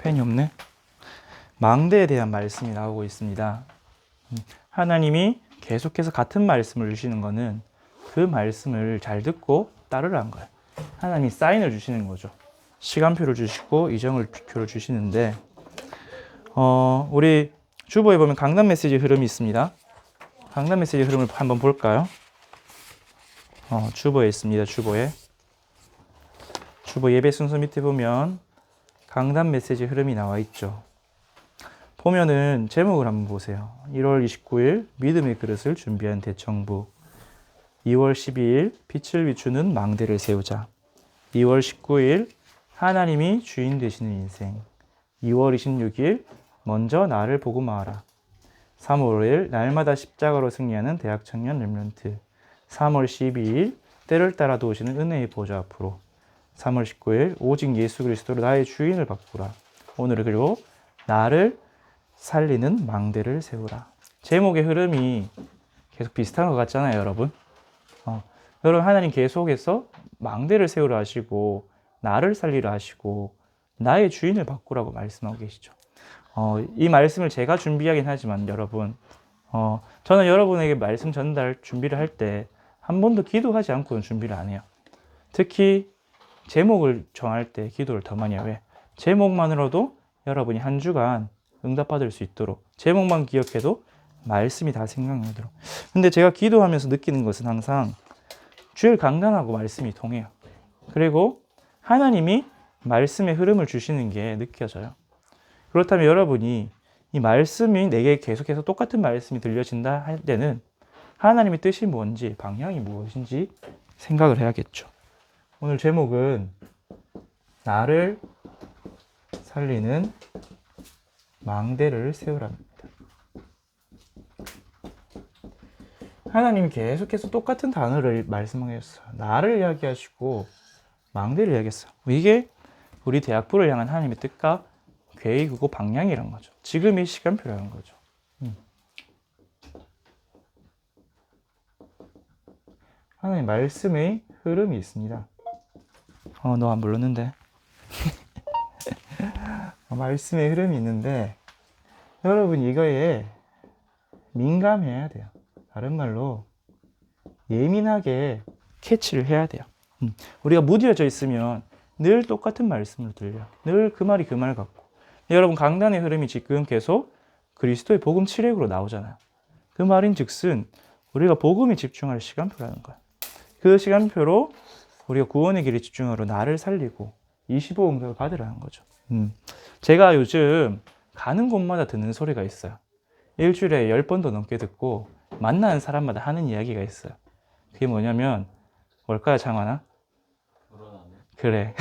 펜이 없네. 망대에 대한 말씀이 나오고 있습니다. 하나님이 계속해서 같은 말씀을 주시는 거는 그 말씀을 잘 듣고 따르라는 거예요. 하나님이 사인을 주시는 거죠. 시간표를 주시고 이정표를 주시는데 우리 주보에 보면 강단 메시지 흐름이 있습니다. 강단 메시지 흐름을 한번 볼까요? 주보에 있습니다. 주보 예배 순서 밑에 보면 강단 메시지 흐름이 나와 있죠. 보면은 제목을 한번 보세요. 1월 29일 믿음의 그릇을 준비한 대청부, 2월 12일 빛을 비추는 망대를 세우자, 2월 19일 하나님이 주인 되시는 인생, 2월 26일 먼저 나를 복음화하라, 3월 5일 날마다 십자가로 승리하는 대학 청년 렘넌트, 3월 12일 때를 따라 도우시는 은혜의 보좌 앞으로, 3월 19일 오직 예수 그리스도로 나의 주인을 바꾸라, 오늘은 그리고 나를 살리는 망대를 세우라. 제목의 흐름이 계속 비슷한 것 같잖아요, 여러분. 여러분, 하나님 계속해서 망대를 세우라 하시고 나를 살리라 하시고 나의 주인을 바꾸라고 말씀하고 계시죠. 이 말씀을 제가 준비하긴 하지만 여러분, 저는 여러분에게 말씀 전달 준비를 할 때 한 번도 기도하지 않고는 준비를 안 해요. 특히 제목을 정할 때 기도를 더 많이 해요. 왜? 제목만으로도 여러분이 한 주간 응답받을 수 있도록, 제목만 기억해도 말씀이 다 생각나도록. 근데 제가 기도하면서 느끼는 것은 항상 주일 강단하고 말씀이 통해요. 그리고 하나님이 말씀의 흐름을 주시는 게 느껴져요. 그렇다면 여러분이 이 말씀이 내게 계속해서 똑같은 말씀이 들려진다 할 때는 하나님의 뜻이 뭔지, 방향이 무엇인지 생각을 해야겠죠. 오늘 제목은 나를 살리는 망대를 세우랍니다. 하나님이 계속해서 똑같은 단어를 말씀하셨어요. 나를 이야기하시고 망대를 이야기했어요. 이게 우리 대학부를 향한 하나님의 뜻과 계획이고 방향이란 거죠. 지금의 시간표라는 거죠. 하나님 말씀의 흐름이 있습니다. 너 안 불렀는데. 말씀의 흐름이 있는데 여러분 이거에 민감해야 돼요. 다른 말로 예민하게 캐치를 해야 돼요. 우리가 무뎌져 있으면 늘 똑같은 말씀을 들려요. 늘 그 말이 그 말 같고. 여러분 강단의 흐름이 지금 계속 그리스도의 복음 7회으로 나오잖아요. 그 말인 즉슨 우리가 복음에 집중할 시간표라는 거예요. 그 시간표로 우리가 구원의 길에 집중하러 나를 살리고 25응답을 받으라는 거죠. 제가 요즘 가는 곳마다 듣는 소리가 있어요. 일주일에 10번도 넘게 듣고 만나는 사람마다 하는 이야기가 있어요. 그게 뭐냐면 뭘까요, 장환아? 그래.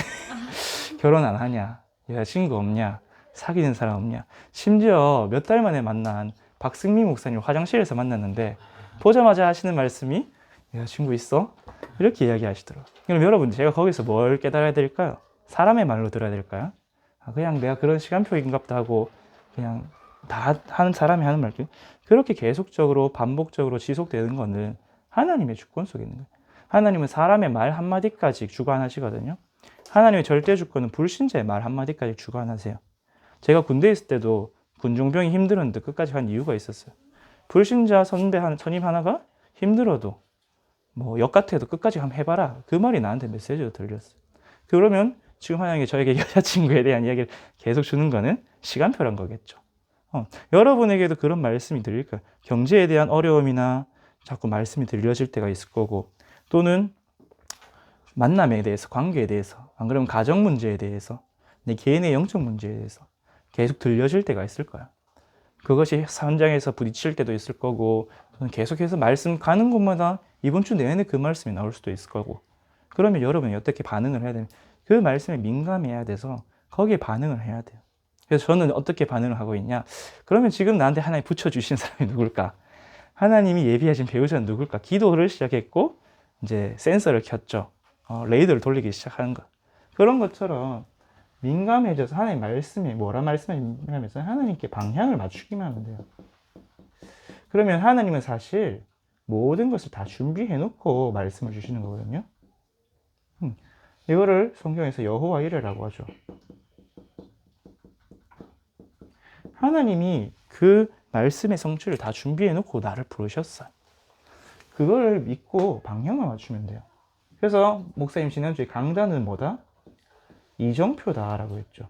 결혼 안 하냐? 여자친구 없냐? 사귀는 사람 없냐? 심지어 몇 달 만에 만난 박승미 목사님 화장실에서 만났는데 보자마자 하시는 말씀이 여자친구 있어? 이렇게 이야기하시더라고요. 그럼 여러분, 제가 거기서 뭘 깨달아야 될까요? 사람의 말로 들어야 될까요? 그냥 내가 그런 시간표인갑다 하고 그냥 다 하는 사람이 하는 말, 그렇게 계속적으로 반복적으로 지속되는 거는 하나님의 주권 속에 있는 거예요. 하나님은 사람의 말 한마디까지 주관하시거든요. 하나님의 절대 주권은 불신자의 말 한마디까지 주관하세요. 제가 군대에 있을 때도 군종병이 힘들었는데 끝까지 간 이유가 있었어요. 불신자 선임 하나가 힘들어도 역 같아도 끝까지 한번 해봐라, 그 말이 나한테 메시지로 들렸어요. 그러면 지금 하나님이 저에게 여자친구에 대한 이야기를 계속 주는 거는 시간표란 거겠죠. 여러분에게도 그런 말씀이 들릴 거예요. 경제에 대한 어려움이나 자꾸 말씀이 들려질 때가 있을 거고, 또는 만남에 대해서, 관계에 대해서, 안 그러면 가정 문제에 대해서, 내 개인의 영적 문제에 대해서 계속 들려질 때가 있을 거야. 그것이 현장에서 부딪힐 때도 있을 거고, 또는 계속해서 말씀 가는 곳마다 이번 주 내내 그 말씀이 나올 수도 있을 거고. 그러면 여러분이 어떻게 반응을 해야 되냐? 그 말씀에 민감해야 돼서 거기에 반응을 해야 돼요. 그래서 저는 어떻게 반응을 하고 있냐? 그러면 지금 나한테 하나님 붙여주신 사람이 누굴까? 하나님이 예비하신 배우자는 누굴까? 기도를 시작했고 이제 센서를 켰죠. 레이더를 돌리기 시작하는 것. 그런 것처럼 민감해져서 하나님 말씀에, 뭐라 말씀에 민감해서 하나님께 방향을 맞추기만 하면 돼요. 그러면 하나님은 사실 모든 것을 다 준비해 놓고 말씀을 주시는 거거든요. 이거를 성경에서 여호와 이레라고 하죠. 하나님이 그 말씀의 성취를 다 준비해 놓고 나를 부르셨어요. 그걸 믿고 방향만 맞추면 돼요. 그래서 목사님 지난주에 강단은 뭐다? 이정표다라고 했죠.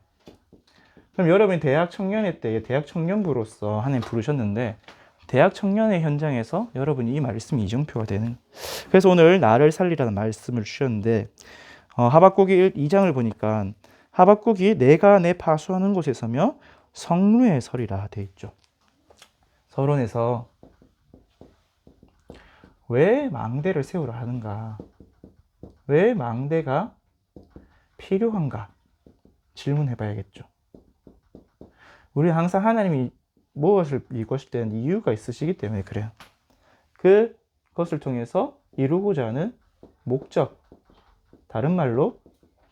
그럼 여러분이 대학 청년회 때 대학 청년부로서 하나님 부르셨는데 대학 청년회 현장에서 여러분이 이 말씀이 이정표가 되는. 그래서 오늘 나를 살리라는 말씀을 주셨는데 하박국이 2장을 보니까 하박국이 내가 내 파수하는 곳에 서며 성루에 서리라 돼 있죠. 서론에서 왜 망대를 세우라 하는가? 왜 망대가 필요한가? 질문해 봐야겠죠. 우리 항상 하나님이 무엇을 이루실 때는 이유가 있으시기 때문에 그래요. 그것을 통해서 이루고자 하는 목적, 다른 말로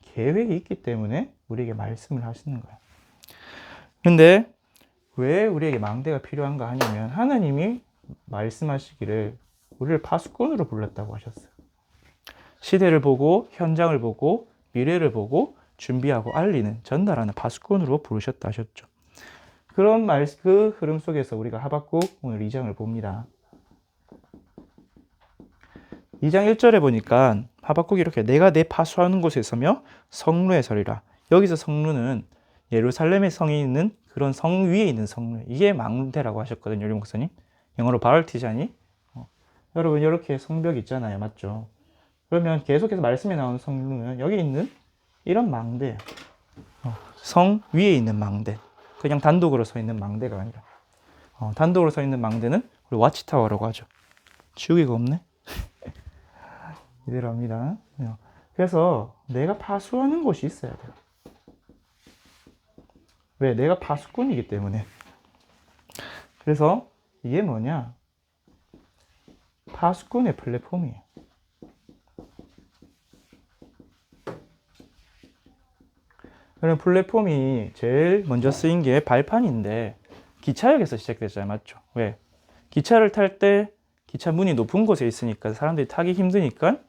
계획이 있기 때문에 우리에게 말씀을 하시는 거예요. 근데 왜 우리에게 망대가 필요한가 하냐면 하나님이 말씀하시기를 우리를 파수꾼으로 불렀다고 하셨어요. 시대를 보고 현장을 보고 미래를 보고 준비하고 알리는 전달하는 파수꾼으로 부르셨다 하셨죠. 그런 그 흐름 속에서 우리가 하박국 오늘 2장을 봅니다. 2장 1절에 보니까 하박국이 이렇게 내가 내 파수하는 곳에 서며 성루에 서리라. 여기서 성루는 예루살렘의 성이 있는 그런 성 위에 있는 성루. 이게 망대라고 하셨거든요. 우리 목사님. 영어로 바알티자니. 여러분 이렇게 성벽 있잖아요. 맞죠? 그러면 계속해서 말씀에 나오는 성루는 여기 있는 이런 망대예요. 성 위에 있는 망대. 그냥 단독으로 서 있는 망대가 아니라 단독으로 서 있는 망대는 우리 와치타워라고 하죠. 지우개가 없네. 이대로 합니다. 그래서 내가 파수하는 곳이 있어야 돼요. 왜? 내가 파수꾼이기 때문에. 그래서 이게 뭐냐? 파수꾼의 플랫폼이에요. 그럼 플랫폼이 제일 먼저 쓰인 게 발판인데 기차역에서 시작됐잖아요. 맞죠? 왜? 기차를 탈 때 기차 문이 높은 곳에 있으니까 사람들이 타기 힘드니까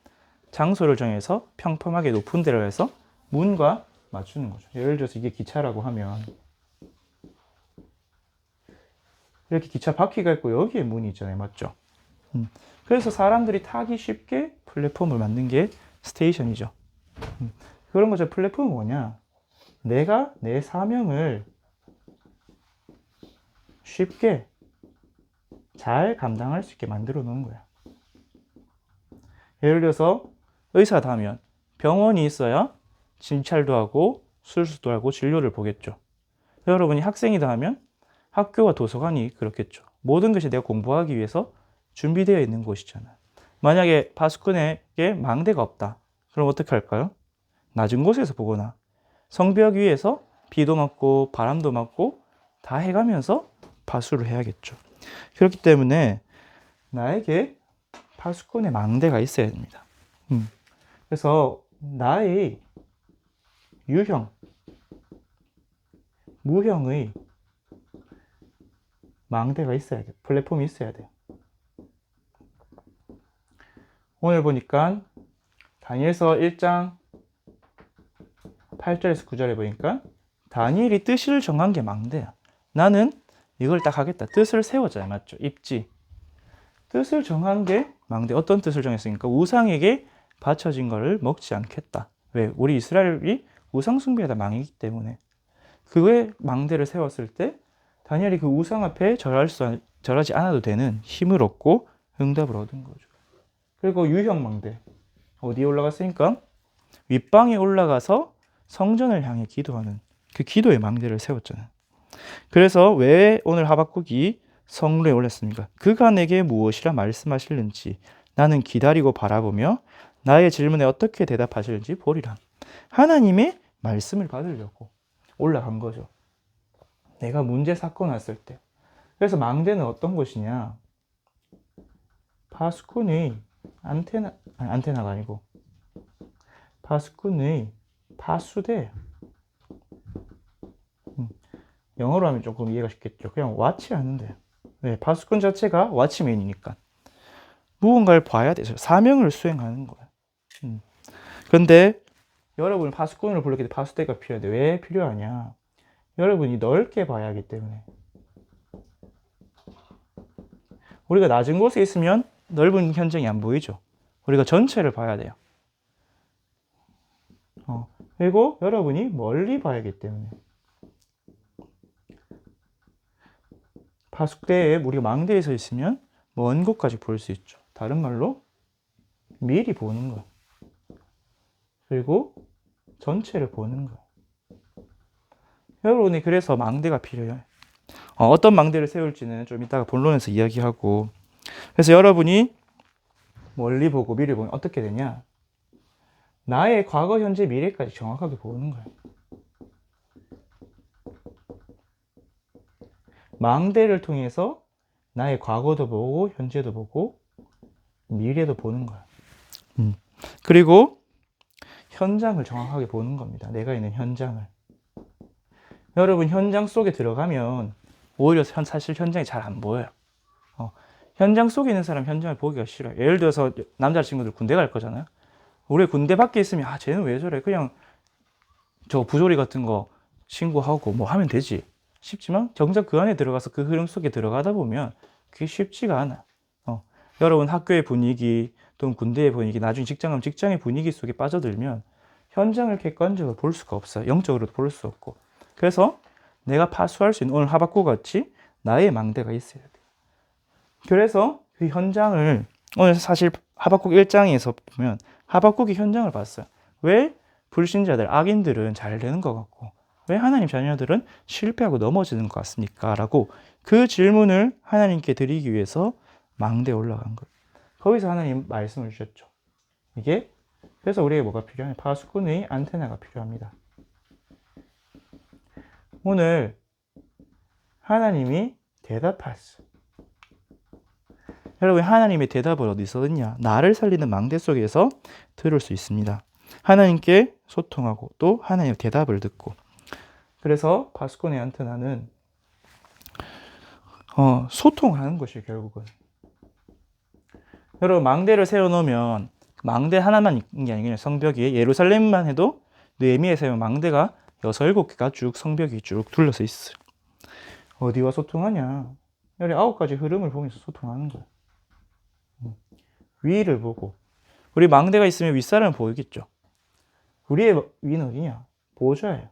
장소를 정해서 평평하게 높은 데를 해서 문과 맞추는 거죠. 예를 들어서 이게 기차라고 하면 이렇게 기차 바퀴가 있고 여기에 문이 있잖아요. 맞죠? 그래서 사람들이 타기 쉽게 플랫폼을 만든 게 스테이션이죠. 그런 거죠. 플랫폼은 뭐냐? 내가 내 사명을 쉽게 잘 감당할 수 있게 만들어 놓은 거야. 예를 들어서 의사다 하면 병원이 있어야 진찰도 하고 수술도 하고 진료를 보겠죠. 여러분이 학생이다 하면 학교와 도서관이 그렇겠죠. 모든 것이 내가 공부하기 위해서 준비되어 있는 곳이잖아요. 만약에 파수꾼에게 망대가 없다. 그럼 어떻게 할까요? 낮은 곳에서 보거나 성벽 위에서 비도 맞고 바람도 맞고 다 해가면서 파수를 해야겠죠. 그렇기 때문에 나에게 파수꾼의 망대가 있어야 됩니다. 그래서 나의 유형, 무형의 망대가 있어야 돼요. 플랫폼이 있어야 돼요. 오늘 보니까 다니엘서 1장 8절에서 9절에 보니까 다니엘이 뜻을 정한 게 망대야. 나는 이걸 딱 하겠다. 뜻을 세웠잖아요. 맞죠? 입지. 뜻을 정한 게 망대. 어떤 뜻을 정했으니까 우상에게 바쳐진 것을 먹지 않겠다. 왜? 우리 이스라엘이 우상 숭배하다 망이기 때문에. 그의 망대를 세웠을 때 다니엘이 그 우상 앞에 절하지 않아도 되는 힘을 얻고 응답을 얻은 거죠. 그리고 유형 망대. 어디에 올라갔으니까? 윗방에 올라가서 성전을 향해 기도하는 그 기도의 망대를 세웠잖아요. 그래서 왜 오늘 하박국이 성루에 올랐습니까? 그가 내게 무엇이라 말씀하실는지 나는 기다리고 바라보며 나의 질문에 어떻게 대답하실는지 보리라. 하나님의 말씀을 받으려고 올라간 거죠. 내가 문제 사건 왔을 때. 그래서 망대는 어떤 곳이냐? 파수꾼의 안테나가 아니고 파수꾼의 파수대. 영어로 하면 조금 이해가 쉽겠죠. 그냥 와치하는 데요. 네, 파수꾼 자체가 와치맨이니까 무언가를 봐야 되죠. 사명을 수행하는 거예요. 그런데 여러분 파수꾼을 불렀기 때문에 파수대가 필요한데 왜 필요하냐? 여러분이 넓게 봐야 하기 때문에. 우리가 낮은 곳에 있으면 넓은 현장이 안 보이죠. 우리가 전체를 봐야 돼요. 그리고 여러분이 멀리 봐야기 때문에 파수대에 우리가 망대에 서 있으면 먼 곳까지 볼 수 있죠. 다른 말로 미리 보는 거예요. 그리고 전체를 보는 거예요. 여러분이 그래서 망대가 필요해요. 어떤 망대를 세울지는 좀 이따가 본론에서 이야기하고. 그래서 여러분이 멀리 보고 미리 보면 어떻게 되냐? 나의 과거, 현재, 미래까지 정확하게 보는 거예요. 망대를 통해서 나의 과거도 보고 현재도 보고 미래도 보는 거야. 그리고 현장을 정확하게 보는 겁니다. 내가 있는 현장을. 여러분 현장 속에 들어가면 오히려 사실 현장이 잘 안 보여요. 현장 속에 있는 사람 현장을 보기가 싫어요. 예를 들어서 남자친구들 군대 갈 거잖아요. 우리 군대 밖에 있으면 쟤는 왜 저래? 그냥 저 부조리 같은 거 신고하고 뭐 하면 되지 싶지만 정작 그 안에 들어가서 그 흐름 속에 들어가다 보면 그게 쉽지가 않아. 여러분 학교의 분위기 또는 군대의 분위기, 나중에 직장 가면 직장의 분위기 속에 빠져들면 현장을 객관적으로 볼 수가 없어요. 영적으로도 볼 수 없고. 그래서 내가 파수할 수 있는 오늘 하박국 같이 나의 망대가 있어야 돼. 그래서 그 현장을 오늘 사실 하박국 1장에서 보면 하박국이 현장을 봤어요. 왜 불신자들, 악인들은 잘 되는 것 같고 왜 하나님 자녀들은 실패하고 넘어지는 것 같습니까? 라고 그 질문을 하나님께 드리기 위해서 망대에 올라간 거예요. 거기서 하나님 말씀을 주셨죠. 이게 그래서 우리에게 뭐가 필요하냐? 파수꾼의 안테나가 필요합니다. 오늘 하나님이 대답했어. 여러분 하나님의 대답을 어디서 듣냐? 나를 살리는 망대 속에서 들을 수 있습니다. 하나님께 소통하고 또 하나님의 대답을 듣고. 그래서 파수꾼의 안테나는 소통하는 것이 결국은. 여러분 망대를 세워놓으면 망대 하나만 있는 게 아니라 성벽이 예루살렘만 해도 느헤미야에 세운 망대가 6, 7개가 쭉 성벽이 쭉 둘러서 있어요. 어디와 소통하냐? 여기 9가지 흐름을 보면서 소통하는 거예요. 위를 보고 우리 망대가 있으면 윗사람은 보이겠죠. 우리의 위는 어디냐? 보좌예요.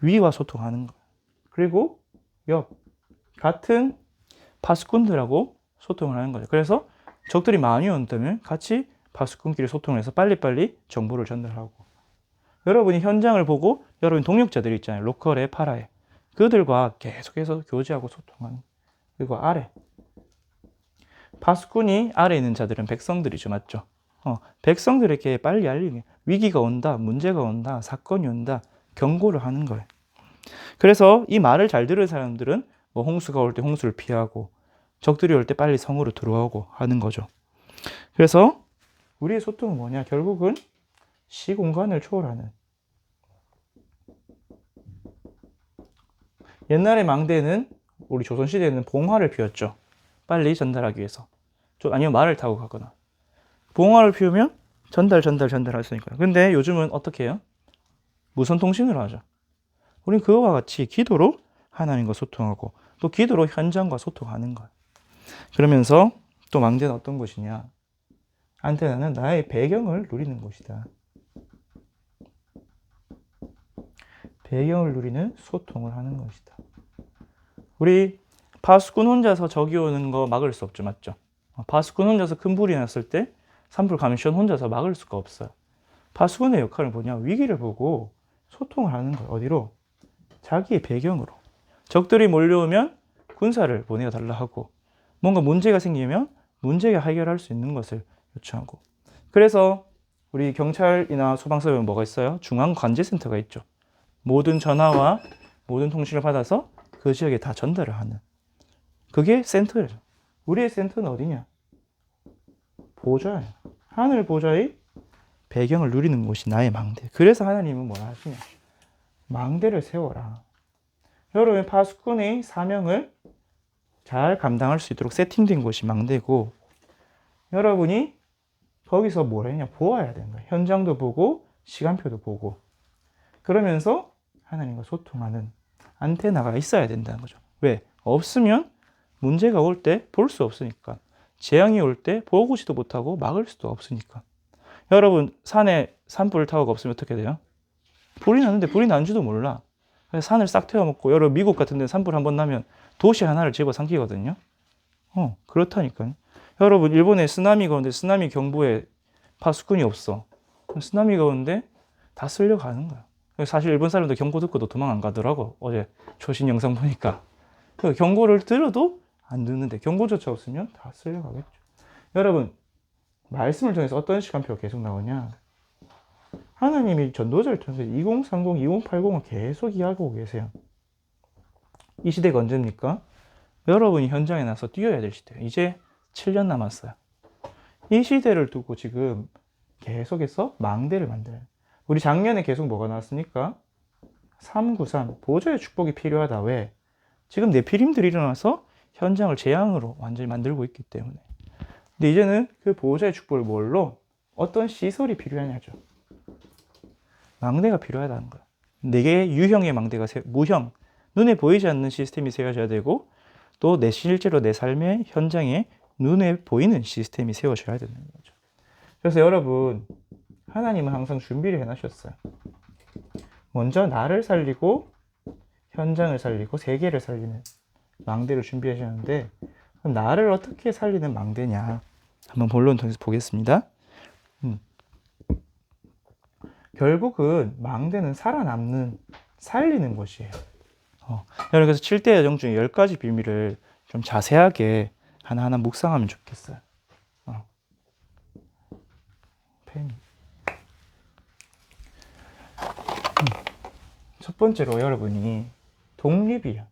위와 소통하는 거예요. 그리고 옆 같은 파수꾼들하고 소통을 하는 거죠. 그래서 적들이 많이 온다면 같이 파수꾼끼리 소통을 해서 빨리빨리 정보를 전달하고 여러분이 현장을 보고 여러분 동역자들이 있잖아요. 로컬에 파라에 그들과 계속해서 교제하고 소통하는. 그리고 아래 파수꾼이 아래에 있는 자들은 백성들이죠. 맞죠? 백성들에게 빨리 알리게 위기가 온다, 문제가 온다, 사건이 온다 경고를 하는 거예요. 그래서 이 말을 잘 들은 사람들은 뭐 홍수가 올 때 홍수를 피하고 적들이 올 때 빨리 성으로 들어오고 하는 거죠. 그래서 우리의 소통은 뭐냐? 결국은 시공간을 초월하는. 옛날의 망대는 우리 조선시대에는 봉화를 피웠죠. 빨리 전달하기 위해서. 아니면 말을 타고 가거나. 봉화를 피우면 전달할 수 있으니까요. 근데 요즘은 어떻게 해요? 무선 통신으로 하죠. 우린 그거와 같이 기도로 하나님과 소통하고 또 기도로 현장과 소통하는 거예요. 그러면서 또 망대는 어떤 곳이냐? 안테나는 나의 배경을 누리는 곳이다. 배경을 누리는 소통을 하는 것이다. 우리 파수꾼 혼자서 적이 오는 거 막을 수 없죠. 맞죠? 파수꾼 혼자서 큰 불이 났을 때 산불 감시원 혼자서 막을 수가 없어요. 파수꾼의 역할은 뭐냐? 위기를 보고 소통을 하는 거예요. 어디로? 자기의 배경으로. 적들이 몰려오면 군사를 보내달라 하고 뭔가 문제가 생기면 문제가 해결할 수 있는 것을 요청하고. 그래서 우리 경찰이나 소방서에 뭐가 있어요? 중앙관제센터가 있죠. 모든 전화와 모든 통신을 받아서 그 지역에 다 전달을 하는. 그게 센터죠. 우리의 센터는 어디냐? 보좌예요. 하늘 보좌의 배경을 누리는 곳이 나의 망대. 그래서 하나님은 뭐라 하시냐? 망대를 세워라. 여러분 파수꾼의 사명을 잘 감당할 수 있도록 세팅된 곳이 망대고 여러분이 거기서 뭘 했냐? 보아야 되는 거예요. 현장도 보고 시간표도 보고 그러면서 하나님과 소통하는 안테나가 있어야 된다는 거죠. 왜? 없으면 문제가 올 때 볼 수 없으니까. 재앙이 올 때 보고지도 못하고 막을 수도 없으니까. 여러분, 산에 산불 타워가 없으면 어떻게 돼요? 불이 나는데 불이 난지도 몰라. 그래서 산을 싹 태워먹고, 여러분 미국 같은 데 산불 한번 나면 도시 하나를 집어삼키거든요. 그렇다니까요. 여러분, 일본에 쓰나미가 오는데 쓰나미 경보에 파수꾼이 없어. 쓰나미가 오는데 다 쓸려가는 거야. 사실 일본 사람들 경고 듣고도 도망 안 가더라고. 어제 초신 영상 보니까. 경고를 들어도 안 듣는데 경고조차 없으면 다 쓸려가겠죠. 여러분, 말씀을 통해서 어떤 시간표가 계속 나오냐? 하나님이 전도자를 통해서 2030, 2080을 계속 이야기하고 계세요. 이 시대가 언제입니까? 여러분이 현장에 나서 뛰어야 될 시대예요. 이제 7년 남았어요. 이 시대를 두고 지금 계속해서 망대를 만들어요. 우리 작년에 계속 뭐가 나왔습니까? 393, 보좌의 축복이 필요하다. 왜? 지금 네피림들이 일어나서 현장을 재앙으로 완전히 만들고 있기 때문에. 근데 이제는 그 보호자의 축복을 뭘로? 어떤 시설이 필요하냐죠. 망대가 필요하다는 거야. 4개의 유형의 망대가 무형, 눈에 보이지 않는 시스템이 세워져야 되고, 또 실제로 내 삶의 현장에 눈에 보이는 시스템이 세워져야 되는 거죠. 그래서 여러분, 하나님은 항상 준비를 해놓으셨어요. 먼저 나를 살리고 현장을 살리고 세계를 살리는 망대를 준비하셨는데, 그럼 나를 어떻게 살리는 망대냐? 한번 본론 통해서 보겠습니다. 결국은 망대는 살아남는, 살리는 것이에요. 여러분, 그래서 7대 여정 중에 10가지 비밀을 좀 자세하게 하나하나 묵상하면 좋겠어요. 펜. 첫 번째로 여러분이 독립이에요.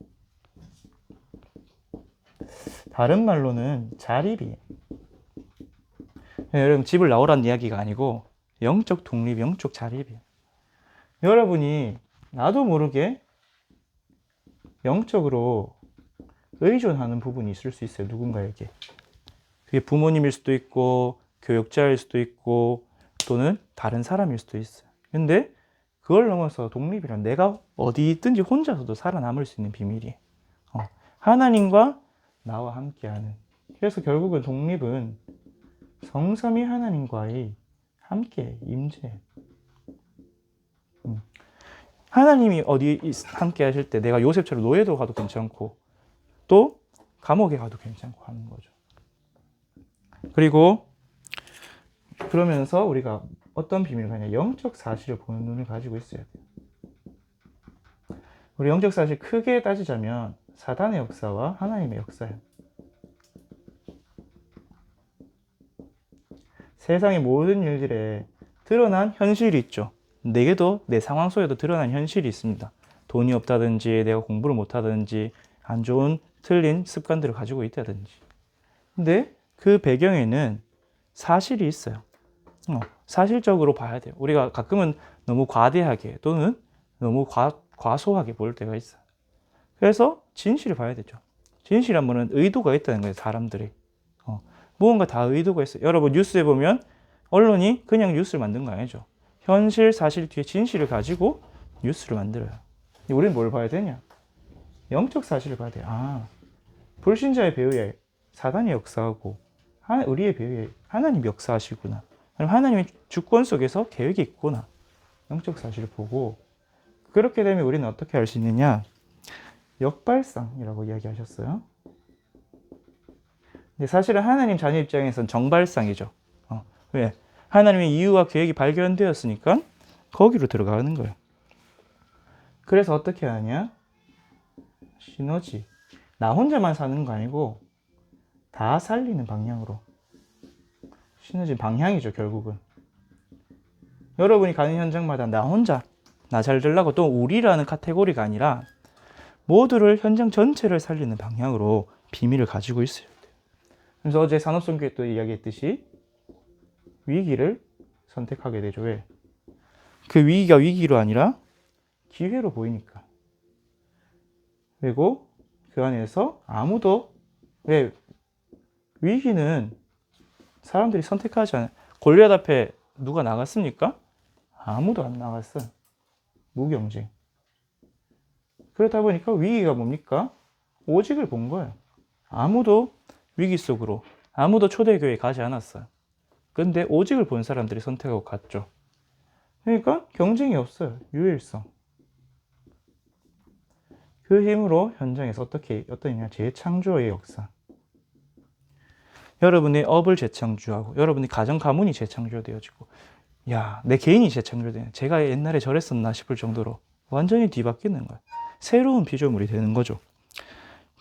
다른 말로는 자립이에요. 여러분, 집을 나오라는 이야기가 아니고 영적 독립, 영적 자립이에요. 여러분이 나도 모르게 영적으로 의존하는 부분이 있을 수 있어요. 누군가에게. 그게 부모님일 수도 있고 교육자일 수도 있고 또는 다른 사람일 수도 있어요. 근데 그걸 넘어서 독립이란 내가 어디 있든지 혼자서도 살아남을 수 있는 비밀이에요. 하나님과 나와 함께하는. 그래서 결국은 독립은 성삼위 하나님과의 함께 임재. 하나님이 어디 함께 하실 때 내가 요셉처럼 노예도 가도 괜찮고 또 감옥에 가도 괜찮고 하는 거죠. 그리고 그러면서 우리가 어떤 비밀을 가냐? 영적 사실을 보는 눈을 가지고 있어야 돼요. 우리 영적 사실 크게 따지자면 사단의 역사와 하나님의 역사예요. 세상의 모든 일들에 드러난 현실이 있죠. 내게도 내 상황 속에도 드러난 현실이 있습니다. 돈이 없다든지 내가 공부를 못하든지 안 좋은 틀린 습관들을 가지고 있다든지. 근데 그 배경에는 사실이 있어요. 사실적으로 봐야 돼요. 우리가 가끔은 너무 과대하게 또는 너무 과소하게 볼 때가 있어요. 그래서 진실을 봐야 되죠. 진실한 거는 의도가 있다는 거예요. 사람들이. 무언가 다 의도가 있어요. 여러분 뉴스에 보면 언론이 그냥 뉴스를 만든 거 아니죠. 현실, 사실 뒤에 진실을 가지고 뉴스를 만들어요. 우리는 뭘 봐야 되냐? 영적 사실을 봐야 돼요. 불신자의 배후에 사단이 역사하고 우리의 배후에 하나님이 역사하시구나. 하나님의 주권 속에서 계획이 있구나. 영적 사실을 보고 그렇게 되면 우리는 어떻게 할 수 있느냐? 역발상이라고 이야기하셨어요. 근데 사실은 하나님 자녀 입장에서는 정발상이죠. 왜? 하나님의 이유와 계획이 발견되었으니까 거기로 들어가는 거예요. 그래서 어떻게 하냐? 시너지. 나 혼자만 사는 거 아니고 다 살리는 방향으로. 시너지 방향이죠, 결국은. 여러분이 가는 현장마다 나 혼자, 나 잘 되려고 또 우리라는 카테고리가 아니라 모두를 현장 전체를 살리는 방향으로 비밀을 가지고 있어요. 그래서 어제 산업선교회 또 이야기했듯이 위기를 선택하게 되죠. 왜? 그 위기가 위기로 아니라 기회로 보이니까. 그리고 그 안에서 아무도 왜 위기는 사람들이 선택하지 않아요. 골리앗 앞에 누가 나갔습니까? 아무도 안 나갔어요. 무경쟁. 그러다 보니까 위기가 뭡니까? 오직을 본 거예요. 아무도 위기 속으로, 아무도 초대교회에 가지 않았어요. 근데 오직을 본 사람들이 선택하고 갔죠. 그러니까 경쟁이 없어요. 유일성. 그 힘으로 현장에서 어떠냐, 재창조의 역사. 여러분의 업을 재창조하고, 여러분의 가정 가문이 재창조되어지고, 야, 내 개인이 재창조되네. 제가 옛날에 저랬었나 싶을 정도로 완전히 뒤바뀌는 거예요. 새로운 피조물이 되는 거죠.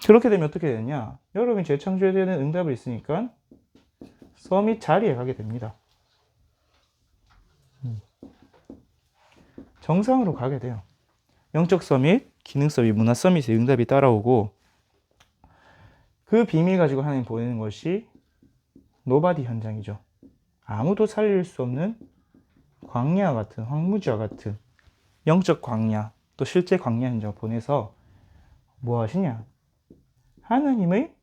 그렇게 되면 어떻게 되냐? 여러분이 재창조되는 응답이 있으니까 서밋 자리에 가게 됩니다. 정상으로 가게 돼요. 영적 서밋, 기능 서밋, 문화 서밋의 응답이 따라오고, 그 비밀 가지고 하나님 보내는 것이 노바디 현장이죠. 아무도 살릴 수 없는 광야 같은, 황무지와 같은 영적 광야, 또 실제 광야 현장을 보내서 뭐 하시냐? 하나님의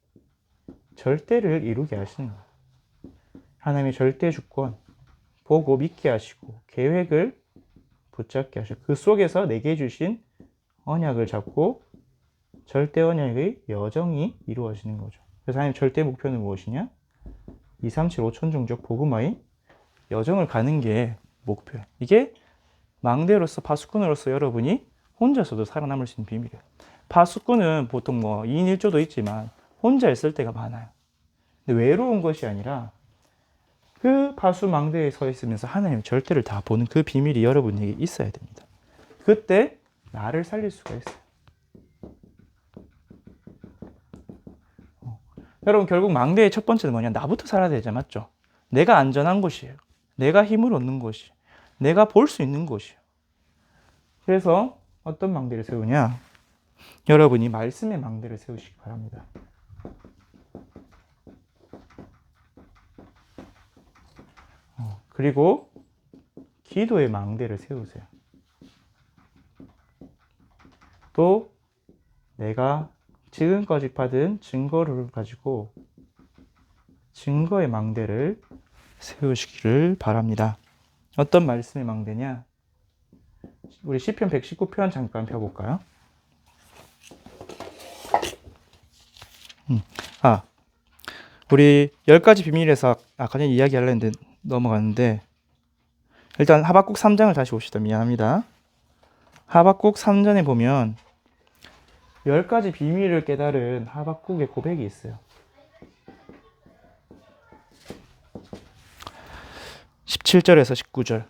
절대를 이루게 하시는 거예요. 하나님의 절대 주권 보고 믿게 하시고, 계획을 붙잡게 하시고, 그 속에서 내게 주신 언약을 잡고 절대 언약의 여정이 이루어지는 거죠. 그래서 하나님 절대 목표는 무엇이냐? 237 5천 종족 복음화의 여정을 가는 게 목표예요. 이게 망대로서, 파수꾼으로서 여러분이 혼자서도 살아남을 수 있는 비밀이에요. 파수꾼은 보통 뭐 2인 1조도 있지만 혼자 있을 때가 많아요. 근데 외로운 것이 아니라 그 파수 망대에 서 있으면서 하나님의 절대를 다 보는 그 비밀이 여러분에게 있어야 됩니다. 그때 나를 살릴 수가 있어요. 여러분, 결국 망대의 첫 번째는 뭐냐? 나부터 살아야 되죠. 맞죠? 내가 안전한 곳이에요. 내가 힘을 얻는 곳이에요. 내가 볼 수 있는 곳이에요. 그래서 어떤 망대를 세우냐? 여러분이 말씀의 망대를 세우시기 바랍니다. 그리고 기도의 망대를 세우세요. 또 내가 지금까지 받은 증거를 가지고 증거의 망대를 세우시기를 바랍니다. 어떤 말씀의 망대냐? 우리 시편 119편 잠깐 펴볼까요? 우리 10가지 비밀에서 아까 전에 이야기하려 했는데 넘어갔는데, 일단 하박국 3장을 다시 봅시다. 미안합니다. 하박국 3장에 보면 10가지 비밀을 깨달은 하박국의 고백이 있어요. 17절에서 19절.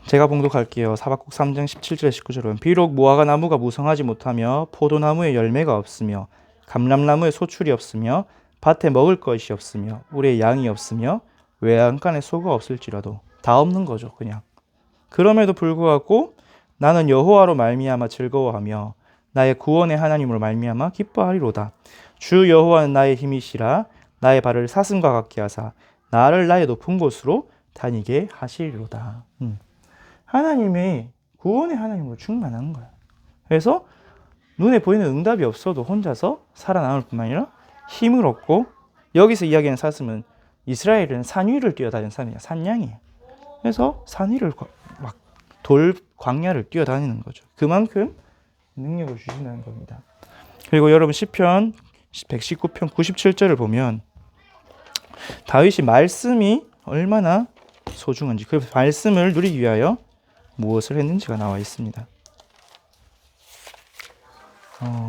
제가 봉독할게요. 하박국 3장 17절 19절은 비록 무화과 나무가 무성하지 못하며 포도나무에 열매가 없으며 감람나무에 소출이 없으며 밭에 먹을 것이 없으며 우리의 양이 없으며 외양간에 소가 없을지라도, 다 없는 거죠. 그냥. 그럼에도 불구하고 나는 여호와로 말미암아 즐거워하며 나의 구원의 하나님으로 말미암아 기뻐하리로다. 주 여호와는 나의 힘이시라. 나의 발을 사슴과 같게 하사 나를 나의 높은 곳으로 다니게 하시리로다. 하나님이 구원의 하나님으로 충만한 거야. 그래서 눈에 보이는 응답이 없어도 혼자서 살아남을 뿐만 아니라 힘을 얻고, 여기서 이야기하는 사슴은 이스라엘은 산 위를 뛰어다니는 사람이야. 산양이에요. 그래서 산 위를 막 돌 광야를 뛰어다니는 거죠. 그만큼 능력을 주신다는 겁니다. 그리고 여러분 시편 119편 97절을 보면 다윗이 말씀이 얼마나 소중한지, 그 말씀을 누리기 위하여 무엇을 했는지가 나와 있습니다.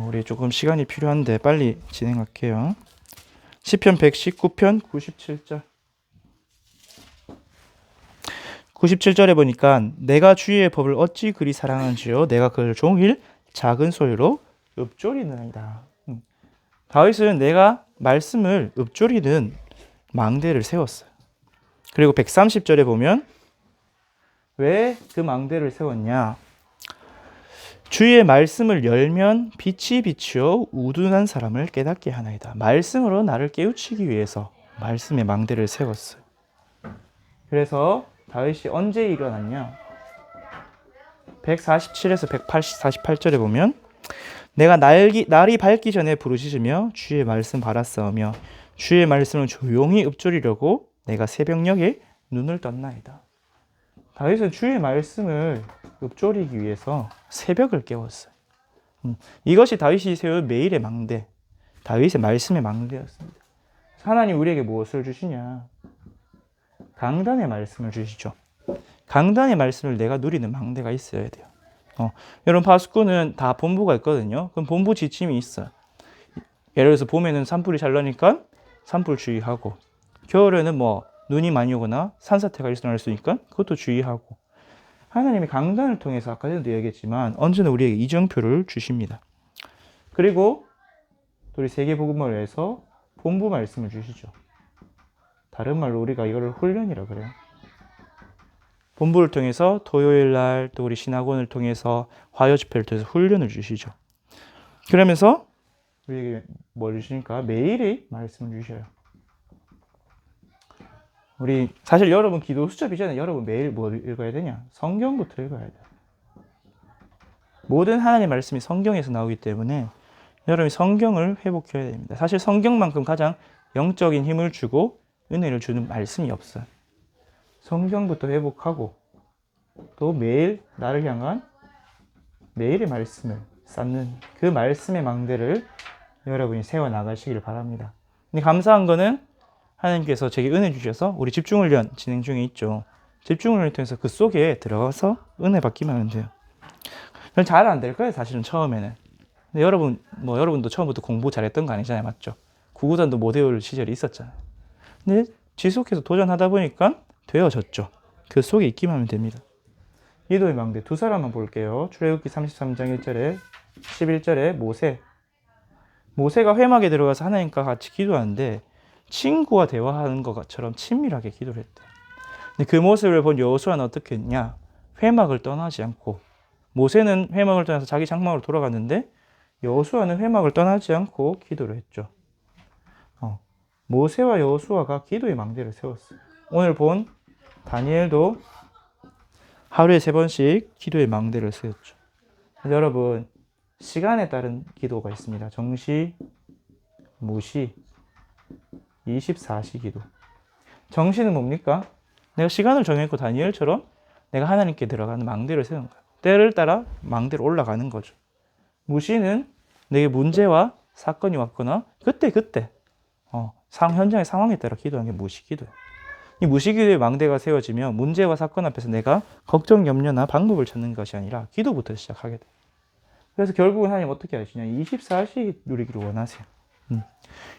우리 조금 시간이 필요한데 빨리 진행할게요. 시편 119편 97절. 97절에 보니까 내가 주의 법을 어찌 그리 사랑하는지요 내가 그를 종일 작은 소리로 읊조리느니라. 다윗은 내가 말씀을 읊조리는 망대를 세웠어요. 그리고 130절에 보면 왜 그 망대를 세웠냐? 주의 말씀을 열면 빛이 비추어 우둔한 사람을 깨닫게 하나이다. 말씀으로 나를 깨우치기 위해서 말씀의 망대를 세웠어요. 그래서 다윗이 언제 일어났냐? 147에서 148절에 보면 내가 날이 밝기 전에 부르짖으며 주의 말씀 바라싸우며 주의 말씀을 조용히 읊조리려고 내가 새벽녘에 눈을 떴나이다. 다윗은 주의 말씀을 읊조리기 위해서 새벽을 깨웠어요. 이것이 다윗이 세운 매일의 망대, 다윗의 말씀의 망대였습니다. 하나님 우리에게 무엇을 주시냐? 강단의 말씀을 주시죠. 강단의 말씀을 내가 누리는 망대가 있어야 돼요. 여러분 파수꾼은 다 본부가 있거든요. 그럼 본부 지침이 있어요. 예를 들어서 봄에는 산불이 잘 나니까 산불 주의하고, 겨울에는 뭐 눈이 많이 오거나 산사태가 일어날 수 있으니까 그것도 주의하고, 하나님이 강단을 통해서 아까 전에도 얘기했지만 언제나 우리에게 이정표를 주십니다. 그리고 우리 세계복음을 위해서 본부 말씀을 주시죠. 다른 말로 우리가 이거를 훈련이라 그래요. 본부를 통해서 토요일 날 또 우리 신학원을 통해서 화요 집회를 통해서 훈련을 주시죠. 그러면서 우리에게 뭘 주시니까 매일의 말씀을 주셔요. 우리 사실 여러분 기도 수첩이잖아요. 여러분 매일 뭐 읽어야 되냐? 성경부터 읽어야 돼요. 모든 하나님의 말씀이 성경에서 나오기 때문에 여러분이 성경을 회복해야 됩니다. 사실 성경만큼 가장 영적인 힘을 주고 은혜를 주는 말씀이 없어요. 성경부터 회복하고 또 매일 나를 향한 매일의 말씀을 쌓는 그 말씀의 망대를 여러분이 세워나가시길 바랍니다. 근데 감사한 거는 하나님께서 제게 은혜 주셔서 우리 집중훈련 진행 중에 있죠. 집중훈련을 통해서 그 속에 들어가서 은혜 받기만 하면 돼요. 잘 안 될 거예요, 사실은 처음에는. 근데 여러분도 처음부터 공부 잘했던 거 아니잖아요, 맞죠? 구구단도 못 외울 시절이 있었잖아요. 근데 지속해서 도전하다 보니까 되어졌죠. 그 속에 있기만 하면 됩니다. 기도의 망대 두 사람만 볼게요. 출애굽기 33장 1절에 11절에 모세가 회막에 들어가서 하나님과 같이 기도하는데 친구와 대화하는 것처럼 친밀하게 기도를 했대요. 근데 그 모습을 본 여호수아는 어떻게 했냐? 회막을 떠나지 않고, 모세는 회막을 떠나서 자기 장막으로 돌아갔는데 여호수아는 회막을 떠나지 않고 기도를 했죠. 모세와 여호수아가 기도의 망대를 세웠어요. 오늘 본 다니엘도 하루에 3번씩 기도의 망대를 세웠죠. 여러분, 시간에 따른 기도가 있습니다. 정시, 무시, 24시 기도. 정시는 뭡니까? 내가 시간을 정해놓고 다니엘처럼 내가 하나님께 들어가는 망대를 세우는 거예요. 때를 따라 망대로 올라가는 거죠. 무시는 내게 문제와 사건이 왔거나 그때 현장의 상황에 따라 기도하는 게 무시기도예요. 이 무시기도의 망대가 세워지면 문제와 사건 앞에서 내가 걱정, 염려나 방법을 찾는 것이 아니라 기도부터 시작하게 돼요. 그래서 결국은 하나님 어떻게 하시냐? 24시 누리기를 원하세요.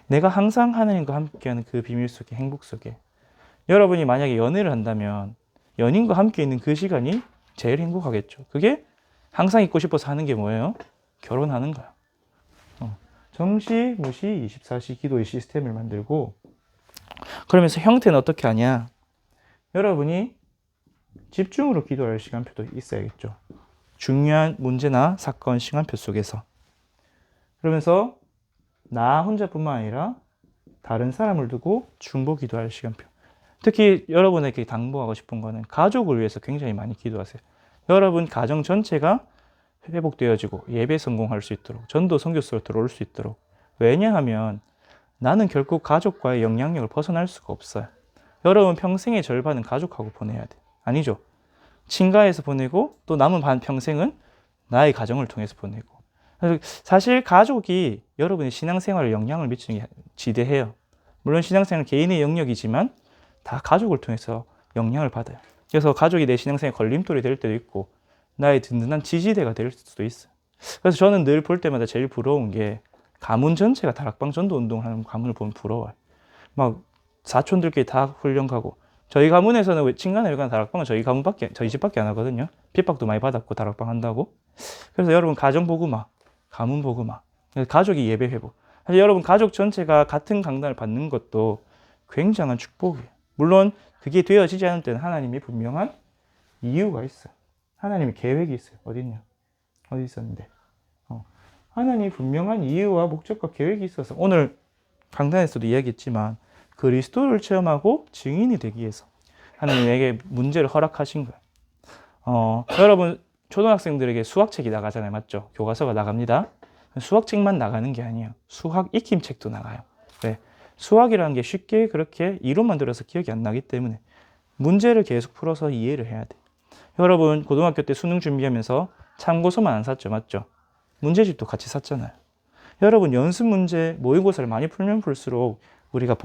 내가 항상 하나님과 함께하는 그 비밀 속에, 행복 속에. 여러분이 만약에 연애를 한다면 연인과 함께 있는 그 시간이 제일 행복하겠죠. 그게 항상 있고 싶어서 하는 게 뭐예요? 결혼하는 거야. 정시, 무시, 24시 기도의 시스템을 만들고, 그러면서 형태는 어떻게 하냐? 여러분이 집중으로 기도할 시간표도 있어야겠죠. 중요한 문제나 사건 시간표 속에서. 그러면서 나 혼자뿐만 아니라 다른 사람을 두고 중보 기도할 시간표. 특히 여러분에게 당부하고 싶은 거는 가족을 위해서 굉장히 많이 기도하세요. 여러분 가정 전체가 회복되어지고 예배 성공할 수 있도록, 전도 선교수로 들어올 수 있도록. 왜냐하면 나는 결국 가족과의 영향력을 벗어날 수가 없어요. 여러분 평생의 절반은 가족하고 보내야 돼. 아니죠? 친가에서 보내고 또 남은 반 평생은 나의 가정을 통해서 보내고. 사실 가족이 여러분의 신앙생활에 영향을 미치는 게 지대해요. 물론 신앙생활은 개인의 영역이지만 다 가족을 통해서 영향을 받아요. 그래서 가족이 내 신앙생활에 걸림돌이 될 때도 있고 나의 든든한 지지대가 될 수도 있어요. 그래서 저는 늘 볼 때마다 제일 부러운 게 가문 전체가 다락방 전도 운동을 하는 가문을 보면 부러워요. 막 사촌들끼리 다 훈련 가고, 저희 가문에서는 친가나 일가나 다락방은 저희 집밖에 안 하거든요. 핍박도 많이 받았고 다락방 한다고. 그래서 여러분 가정 복음화, 가문 복음화, 가족이 예배 회복. 사실 여러분 가족 전체가 같은 강단을 받는 것도 굉장한 축복이에요. 물론 그게 되어지지 않을 때는 하나님이 분명한 이유가 있어요. 하나님의 계획이 있어요. 어딨냐? 어디 있었는데? 하나님이 분명한 이유와 목적과 계획이 있어서 오늘 강단에서도 이야기했지만 그리스도를 체험하고 증인이 되기 위해서 하나님에게 문제를 허락하신 거예요. 여러분 초등학생들에게 수학책이 나가잖아요. 맞죠? 교과서가 나갑니다. 수학책만 나가는 게 아니에요. 수학 익힘책도 나가요. 왜? 수학이라는 게 쉽게 그렇게 이론만 들어서 기억이 안 나기 때문에 문제를 계속 풀어서 이해를 해야 돼. 여러분 고등학교 때 수능 준비하면서 참고서만 안 샀죠, 맞죠? 문제집도 같이 샀잖아요. 여러분 연습 문제 모의고사를 많이 풀면 풀수록 우리가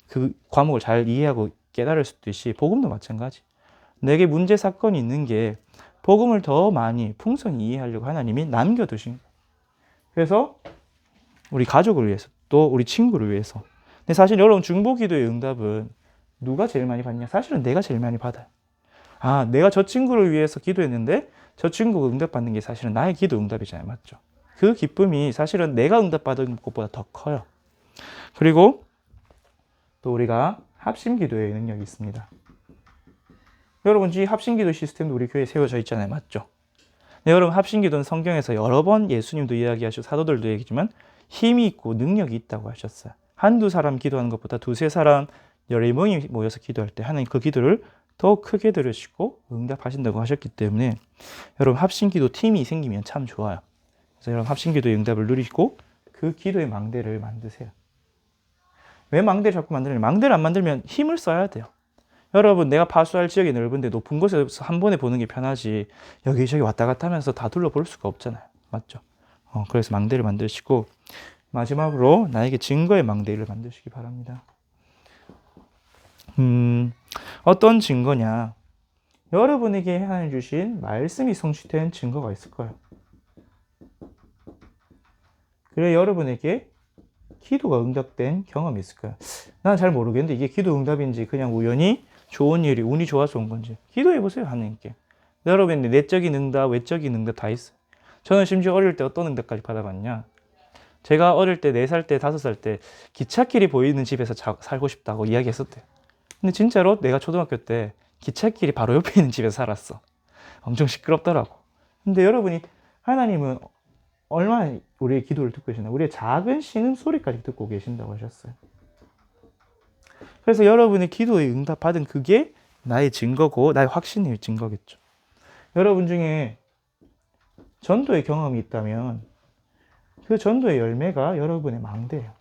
그 과목을 잘 이해하고 깨달을 수도 있지, 복음도 마찬가지. 내게 문제 사건이 있는 게 복음을 더 많이 풍성히 이해하려고 하나님이 남겨두신 거예요. 그래서 우리 가족을 위해서, 또 우리 친구를 위해서. 근데 사실 여러분 중보기도의 응답은 누가 제일 많이 받냐? 사실은 내가 제일 많이 받아요. 아, 내가 저 친구를 위해서 기도했는데 저 친구가 응답받는 게 사실은 나의 기도 응답이잖아요, 맞죠? 그 기쁨이 사실은 내가 응답받은 것보다 더 커요. 그리고 또 우리가 합심기도의 능력이 있습니다. 여러분, 이 합심기도 시스템도 우리 교회에 세워져 있잖아요, 맞죠? 네, 여러분, 합심기도는 성경에서 여러 번 예수님도 이야기하시고 사도들도 얘기지만 힘이 있고 능력이 있다고 하셨어요. 한두 사람 기도하는 것보다 두세 사람, 여러 명이 모여서 기도할 때 하나님 그 기도를 더 크게 들으시고 응답하신다고 하셨기 때문에 여러분, 합심기도 팀이 생기면 참 좋아요. 그래서 여러분, 합심기도의 응답을 누리시고 그 기도의 망대를 만드세요. 왜 망대를 자꾸 만드느냐? 망대를 안 만들면 힘을 써야 돼요. 여러분, 내가 파수할 지역이 넓은데 높은 곳에서 한 번에 보는 게 편하지 여기저기 왔다 갔다 하면서 다 둘러볼 수가 없잖아요, 맞죠? 그래서 망대를 만드시고 마지막으로 나에게 증거의 망대를 만드시기 바랍니다. 어떤 증거냐? 여러분에게 하나님 주신 말씀이 성취된 증거가 있을 거예요. 그래 여러분에게 기도가 응답된 경험이 있을 거예요. 난 잘 모르겠는데 이게 기도 응답인지 그냥 우연히 좋은 일이 운이 좋아서 온 건지 기도해보세요, 하나님께. 여러분의 내적인 응답, 외적인 응답 다 있어요. 저는 심지어 어릴 때 어떤 응답까지 받아봤냐. 제가 어릴 때 4살 때 5살 때 기찻길이 보이는 집에서 살고 싶다고 이야기했었대요. 근데 진짜로 내가 초등학교 때 기찻길이 바로 옆에 있는 집에서 살았어. 엄청 시끄럽더라고. 근데 여러분이 하나님은 얼마나 우리의 기도를 듣고 계시나, 우리의 작은 신음소리까지 듣고 계신다고 하셨어요. 그래서 여러분의 기도에 응답받은 그게 나의 증거고 나의 확신의 증거겠죠. 여러분 중에 전도의 경험이 있다면 그 전도의 열매가 여러분의 망대예요.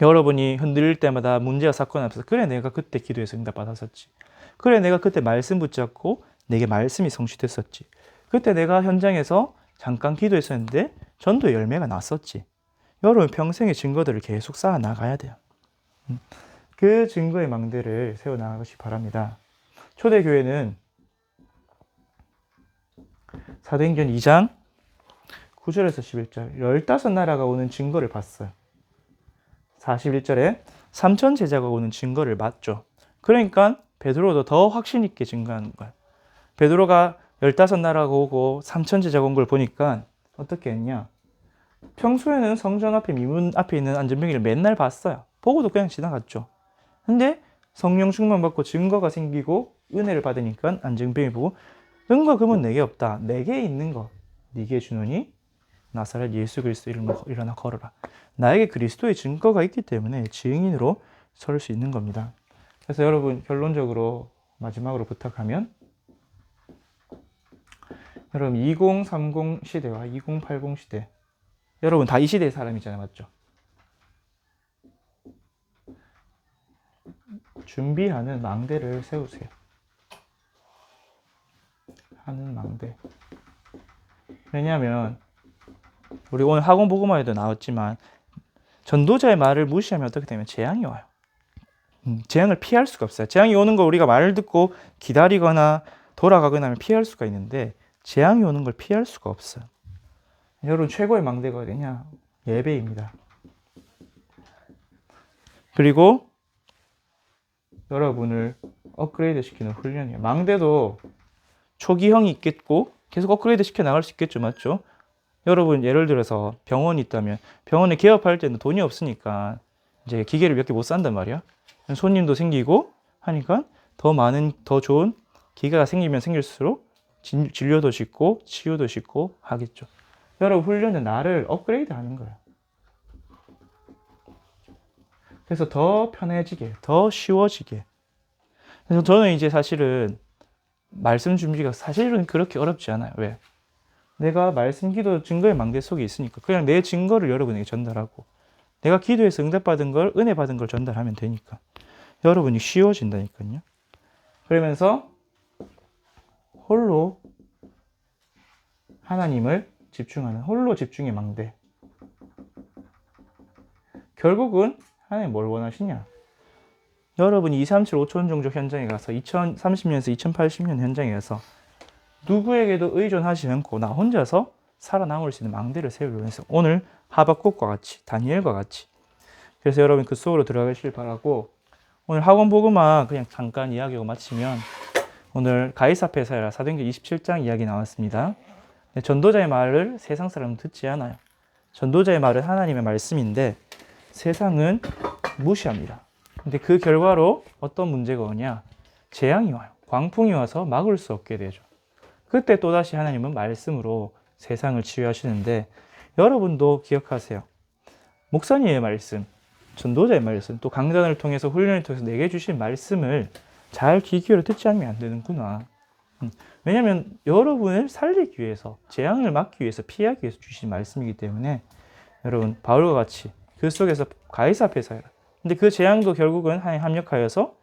여러분이 흔들릴 때마다 문제와 사건 앞에서 그래 내가 그때 기도해서 응답받았었지. 그래 내가 그때 말씀 붙잡고 내게 말씀이 성취됐었지. 그때 내가 현장에서 잠깐 기도했었는데 전도의 열매가 났었지. 여러분 평생의 증거들을 계속 쌓아 나가야 돼요. 그 증거의 망대를 세워나가시 바랍니다. 초대교회는 사도행전 2장 9절에서 11절 15나라가 오는 증거를 봤어요. 41절에 3천 제자가 오는 증거를 봤죠. 그러니까 베드로도 더 확신 있게 증거하는 거예요. 베드로가 15나라가 오고 3천 제자가 온 걸 보니까 어떻게 했냐. 평소에는 성전 앞에 미문 앞에 있는 안전병기를 맨날 봤어요. 보고도 그냥 지나갔죠. 근데 성령 충만 받고 증거가 생기고 은혜를 받으니까 안전병이 보고 은과 금은 내게 없다. 내게 있는 거 네게 주노니 나사렛 예수 그리스도 이름으로 일어나 걸어라. 나에게 그리스도의 증거가 있기 때문에 증인으로 설 수 있는 겁니다. 그래서 여러분 결론적으로 마지막으로 부탁하면 여러분 2030 시대와 2080 시대 여러분 다 이 시대의 사람이잖아요, 맞죠? 준비하는 망대를 세우세요. 하는 망대. 왜냐하면 우리 오늘 학원 복음화에도 나왔지만 전도자의 말을 무시하면 어떻게 되면 재앙이 와요. 재앙을 피할 수가 없어요. 재앙이 오는 걸 우리가 말을 듣고 기다리거나 돌아가거나 하면 피할 수가 있는데 재앙이 오는 걸 피할 수가 없어요. 여러분 최고의 망대가 어디냐? 예배입니다. 그리고 여러분을 업그레이드 시키는 훈련이에요. 망대도 초기형이 있겠고 계속 업그레이드 시켜 나갈 수 있겠죠, 맞죠? 여러분 예를 들어서 병원이 있다면 병원에 개업할 때는 돈이 없으니까 이제 기계를 몇 개 못 산단 말이야. 손님도 생기고 하니까 더 많은 더 좋은 기계가 생기면 생길수록 진료도 쉽고 치유도 쉽고 하겠죠. 여러분 훈련은 나를 업그레이드 하는 거야. 그래서 더 편해지게, 더 쉬워지게. 그래서 저는 이제 사실은 말씀 준비가 사실은 그렇게 어렵지 않아요. 왜? 내가 말씀 기도 증거의 망대 속에 있으니까 그냥 내 증거를 여러분에게 전달하고 내가 기도해서 응답받은 걸 은혜 받은 걸 전달하면 되니까 여러분이 쉬워진다니까요. 그러면서 홀로 하나님을 집중하는 홀로 집중의 망대. 결국은 하나님 뭘 원하시냐? 여러분이 237 5천 종족 현장에 가서 2030년에서 2080년 현장에 가서 누구에게도 의존하지 않고 나 혼자서 살아남을 수 있는 망대를 세우려고 해서 오늘 하박국과 같이 다니엘과 같이 그래서 여러분 그 속으로 들어가시길 바라고 오늘 학원 복음화 그냥 잠깐 이야기하고 마치면 오늘 가이사페사라 사도행전 27장 이야기 나왔습니다. 전도자의 말을 세상 사람은 듣지 않아요. 전도자의 말은 하나님의 말씀인데 세상은 무시합니다. 근데 그 결과로 어떤 문제가 오냐? 재앙이 와요. 광풍이 와서 막을 수 없게 되죠. 그때 또다시 하나님은 말씀으로 세상을 치유하시는데 여러분도 기억하세요. 목사님의 말씀, 전도자의 말씀, 또 강단을 통해서 훈련을 통해서 내게 주신 말씀을 잘 귀 기울여 듣지 않으면 안 되는구나. 왜냐하면 여러분을 살리기 위해서, 재앙을 막기 위해서, 피하기 위해서 주신 말씀이기 때문에 여러분 바울과 같이 그 속에서 가이사페사라. 근데 그 재앙도 결국은 하나님 합력하여서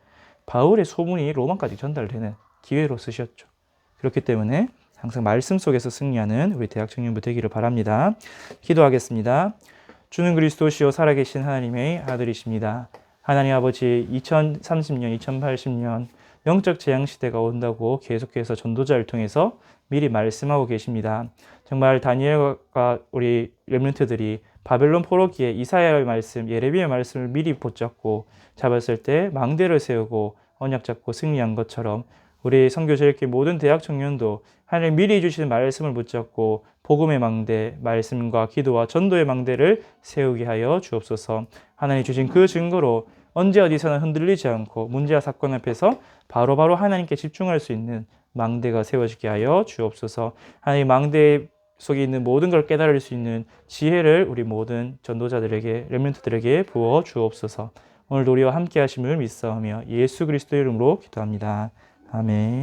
바울의 소문이 로마까지 전달되는 기회로 쓰셨죠. 그렇기 때문에 항상 말씀 속에서 승리하는 우리 대학 청년부 되기를 바랍니다. 기도하겠습니다. 주는 그리스도시요 살아계신 하나님의 아들이십니다. 하나님 아버지 2030년, 2080년 영적 재앙 시대가 온다고 계속해서 전도자를 통해서 미리 말씀하고 계십니다. 정말 다니엘과 우리 렘넌트들이 바벨론 포로기에 이사야의 말씀, 예레미야의 말씀을 미리 붙잡고 잡았을 때 망대를 세우고 언약 잡고 승리한 것처럼 우리 선교제일교회 모든 대학 청년도 하나님 미리 주시는 말씀을 붙잡고 복음의 망대, 말씀과 기도와 전도의 망대를 세우게 하여 주옵소서. 하나님 주신 그 증거로 언제 어디서나 흔들리지 않고 문제와 사건 앞에서 바로바로 하나님께 집중할 수 있는 망대가 세워지게 하여 주옵소서. 하나님 망대 속에 있는 모든 걸 깨달을 수 있는 지혜를 우리 모든 전도자들에게, 렘넌트들에게 부어 주옵소서. 오늘도 우리와 함께 하심을 믿사오며 예수 그리스도의 이름으로 기도합니다. 아멘.